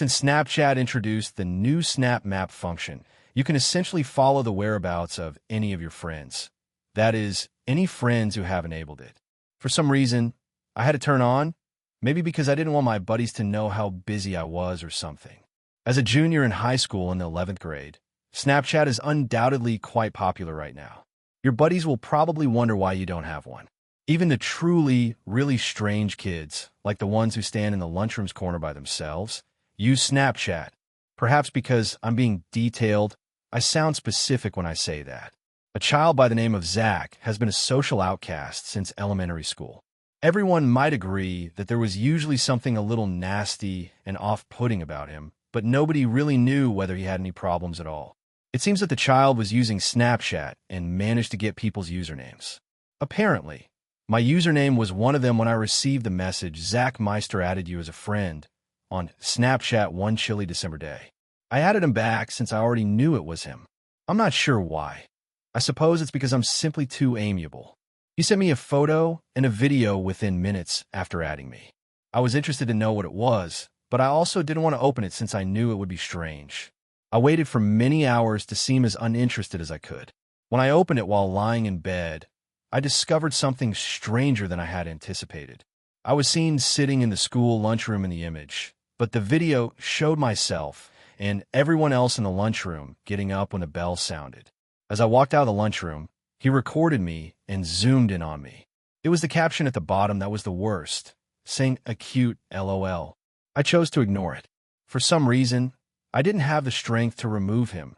Since Snapchat introduced the new Snap Map function, you can essentially follow the whereabouts of any of your friends. That is, any friends who have enabled it. For some reason, I had to turn on, maybe because I didn't want my buddies to know how busy I was or something. As a junior in high school in the 11th grade, Snapchat is undoubtedly quite popular right now. Your buddies will probably wonder why you don't have one. Even the truly, really strange kids, like the ones who stand in the lunchroom's corner by themselves, use Snapchat. Perhaps because I'm being detailed, I sound specific when I say that. A child by the name of Zach has been a social outcast since elementary school. Everyone might agree that there was usually something a little nasty and off-putting about him, but nobody really knew whether he had any problems at all. It seems that the child was using Snapchat and managed to get people's usernames. Apparently, my username was one of them when I received the message, "Zach Meister added you as a friend," on Snapchat one chilly December day. I added him back since I already knew it was him. I'm not sure why. I suppose it's because I'm simply too amiable. He sent me a photo and a video within minutes after adding me. I was interested to know what it was, but I also didn't want to open it since I knew it would be strange. I waited for many hours to seem as uninterested as I could. When I opened it while lying in bed, I discovered something stranger than I had anticipated. I was seen sitting in the school lunchroom in the image, but the video showed myself and everyone else in the lunchroom getting up when the bell sounded. As I walked out of the lunchroom, he recorded me and zoomed in on me. It was the caption at the bottom that was the worst, saying a cute LOL. I chose to ignore it. For some reason, I didn't have the strength to remove him,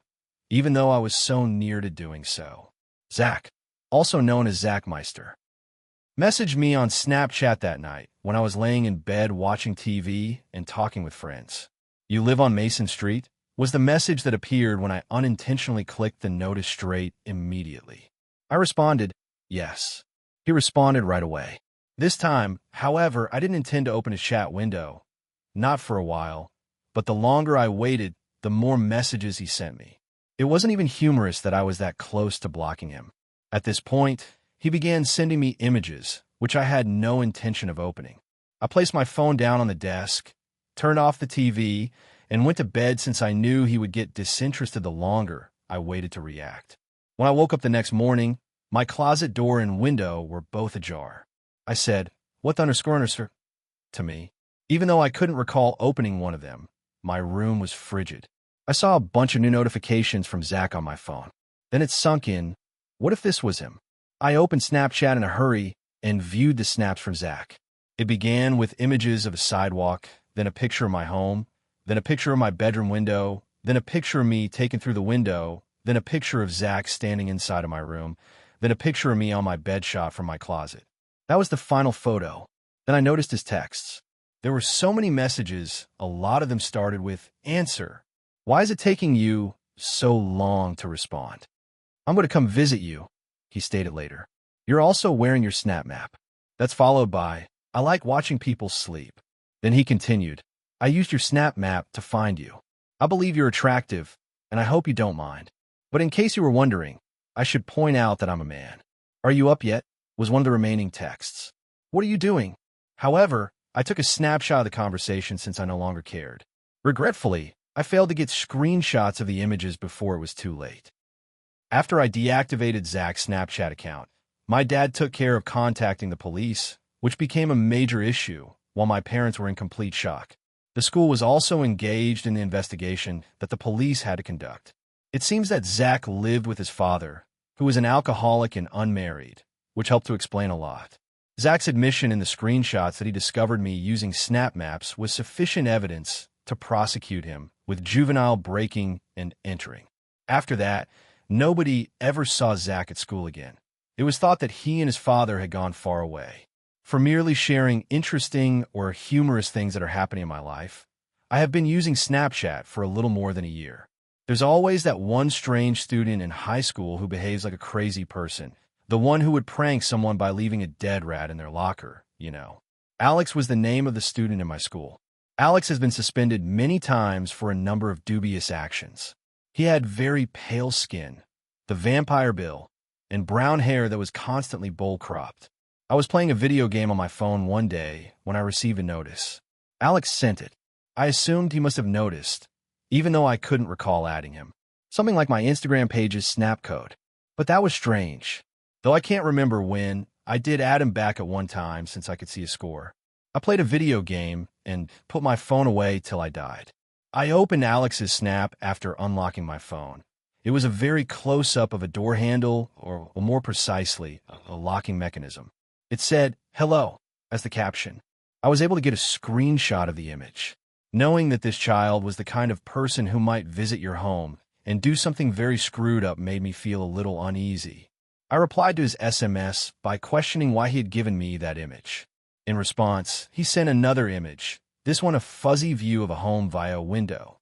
even though I was so near to doing so. Zach, also known as Zach Meister, messaged me on Snapchat that night when I was laying in bed watching TV and talking with friends. "You live on Mason Street?" was the message that appeared when I unintentionally clicked the notice straight immediately. I responded, "Yes." He responded right away. This time, however, I didn't intend to open his chat window. Not for a while, but the longer I waited, the more messages he sent me. It wasn't even humorous that I was that close to blocking him. At this point, he began sending me images, which I had no intention of opening. I placed my phone down on the desk, turned off the TV, and went to bed since I knew he would get disinterested the longer I waited to react. When I woke up the next morning, my closet door and window were both ajar. I said, "What the underscore?" to me. Even though I couldn't recall opening one of them, my room was frigid. I saw a bunch of new notifications from Zach on my phone. Then it sunk in. What if this was him? I opened Snapchat in a hurry and viewed the snaps from Zach. It began with images of a sidewalk, then a picture of my home, then a picture of my bedroom window, then a picture of me taken through the window, then a picture of Zach standing inside of my room, then a picture of me on my bed shot from my closet. That was the final photo. Then I noticed his texts. There were so many messages, a lot of them started with, "Answer. Why is it taking you so long to respond? I'm going to come visit you," he stated later. "You're also wearing your Snap Map." That's followed by, "I like watching people sleep." Then he continued, "I used your Snap Map to find you. I believe you're attractive, and I hope you don't mind. But in case you were wondering, I should point out that I'm a man. Are you up yet?" was one of the remaining texts. "What are you doing?" However, I took a snapshot of the conversation since I no longer cared. Regretfully, I failed to get screenshots of the images before it was too late. After I deactivated Zach's Snapchat account, my dad took care of contacting the police, which became a major issue, while my parents were in complete shock. The school was also engaged in the investigation that the police had to conduct. It seems that Zach lived with his father, who was an alcoholic and unmarried, which helped to explain a lot. Zach's admission in the screenshots that he discovered me using Snap Maps was sufficient evidence to prosecute him with juvenile breaking and entering. After that, nobody ever saw Zach at school again. It was thought that he and his father had gone far away. For merely sharing interesting or humorous things that are happening in my life, I have been using Snapchat for a little more than a year. There's always that one strange student in high school who behaves like a crazy person, the one who would prank someone by leaving a dead rat in their locker, you know. Alex was the name of the student in my school. Alex has been suspended many times for a number of dubious actions. He had very pale skin, the vampire bill, and brown hair that was constantly bowl-cropped. I was playing a video game on my phone one day when I received a notice. Alex sent it. I assumed he must have noticed, even though I couldn't recall adding him. Something like my Instagram page's snap code. But that was strange. Though I can't remember when, I did add him back at one time since I could see a score. I played a video game and put my phone away till I died. I opened Alex's snap after unlocking my phone. It was a very close-up of a door handle, or more precisely, a locking mechanism. It said, "Hello," as the caption. I was able to get a screenshot of the image. Knowing that this child was the kind of person who might visit your home and do something very screwed up made me feel a little uneasy. I replied to his SMS by questioning why he had given me that image. In response, he sent another image, this one a fuzzy view of a home via a window.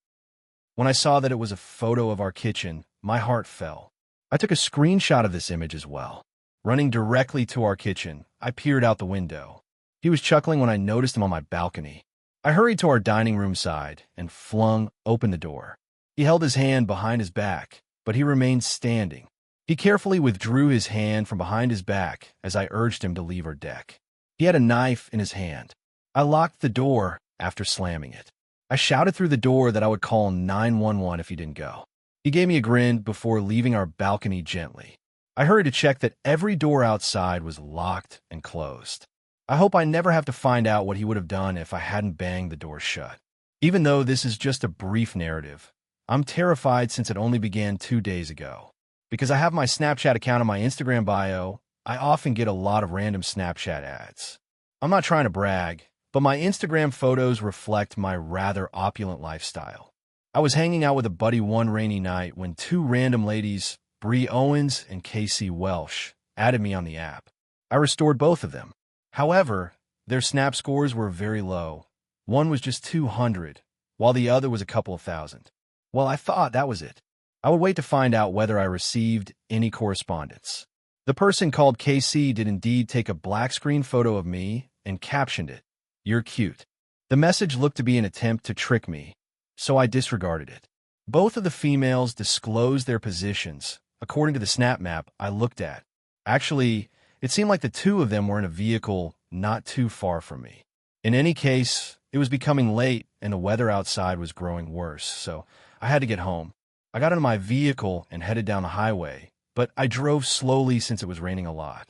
When I saw that it was a photo of our kitchen, my heart fell. I took a screenshot of this image as well. Running directly to our kitchen, I peered out the window. He was chuckling when I noticed him on my balcony. I hurried to our dining room side and flung open the door. He held his hand behind his back, but he remained standing. He carefully withdrew his hand from behind his back as I urged him to leave our deck. He had a knife in his hand. I locked the door after slamming it. I shouted through the door that I would call 911 if he didn't go. He gave me a grin before leaving our balcony gently. I hurried to check that every door outside was locked and closed. I hope I never have to find out what he would have done if I hadn't banged the door shut. Even though this is just a brief narrative, I'm terrified since it only began 2 days ago. Because I have my Snapchat account in my Instagram bio, I often get a lot of random Snapchat ads. I'm not trying to brag, but my Instagram photos reflect my rather opulent lifestyle. I was hanging out with a buddy one rainy night when 2 random ladies, Bree Owens and Casey Welsh, added me on the app. I restored both of them. However, their Snap scores were very low. One was just 200, while the other was a couple of thousand. Well, I thought that was it. I would wait to find out whether I received any correspondence. The person called KC did indeed take a black screen photo of me and captioned it, "You're cute." The message looked to be an attempt to trick me, so I disregarded it. Both of the females disclosed their positions, according to the Snap map I looked at. Actually, it seemed like the 2 of them were in a vehicle not too far from me. In any case, it was becoming late and the weather outside was growing worse, so I had to get home. I got into my vehicle and headed down the highway, but I drove slowly since it was raining a lot.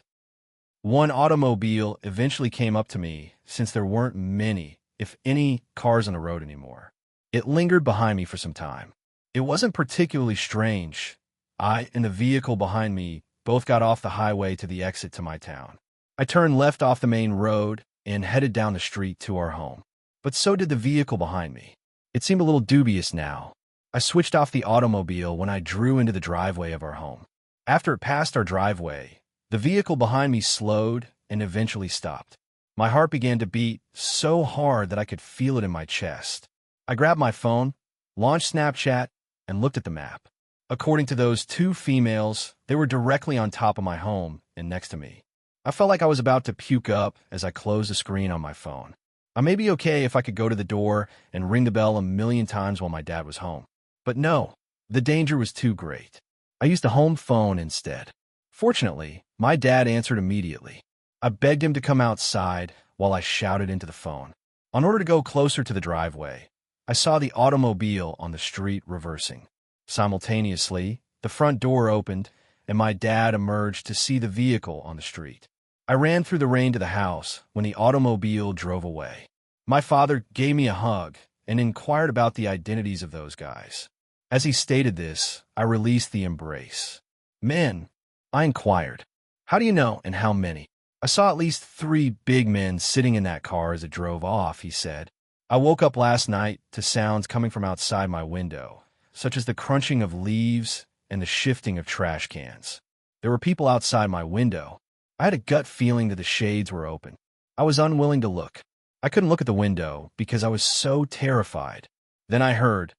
One automobile eventually came up to me since there weren't many, if any, cars on the road anymore. It lingered behind me for some time. It wasn't particularly strange. I and the vehicle behind me both got off the highway to the exit to my town. I turned left off the main road and headed down the street to our home. But so did the vehicle behind me. It seemed a little dubious now. I switched off the automobile when I drew into the driveway of our home. After it passed our driveway, the vehicle behind me slowed and eventually stopped. My heart began to beat so hard that I could feel it in my chest. I grabbed my phone, launched Snapchat, and looked at the map. According to those 2 females, they were directly on top of my home and next to me. I felt like I was about to puke up as I closed the screen on my phone. I may be okay if I could go to the door and ring the bell a million times while my dad was home. But no, the danger was too great. I used a home phone instead. Fortunately, my dad answered immediately. I begged him to come outside while I shouted into the phone. In order to go closer to the driveway, I saw the automobile on the street reversing. Simultaneously, the front door opened, and my dad emerged to see the vehicle on the street. I ran through the rain to the house when the automobile drove away. My father gave me a hug and inquired about the identities of those guys. As he stated this, I released the embrace. "Men," I inquired. "How do you know, and how many?" "I saw at least 3 big men sitting in that car as it drove off," he said. "I woke up last night to sounds coming from outside my window, such as the crunching of leaves and the shifting of trash cans. There were people outside my window. I had a gut feeling that the shades were open. I was unwilling to look. I couldn't look at the window because I was so terrified. Then I heard,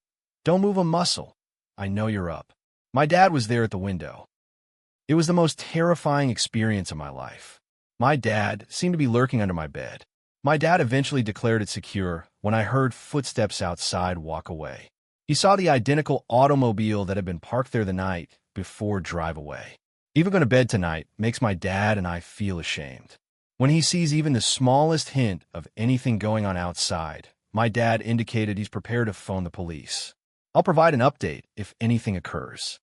'Don't move a muscle. I know you're up.' My dad was there at the window. It was the most terrifying experience of my life. My dad seemed to be lurking under my bed. My dad eventually declared it secure when I heard footsteps outside walk away. He saw the identical automobile that had been parked there the night before drive away. Even going to bed tonight makes my dad and I feel ashamed. When he sees even the smallest hint of anything going on outside, My dad indicated he's prepared to phone the police. I'll provide an update if anything occurs.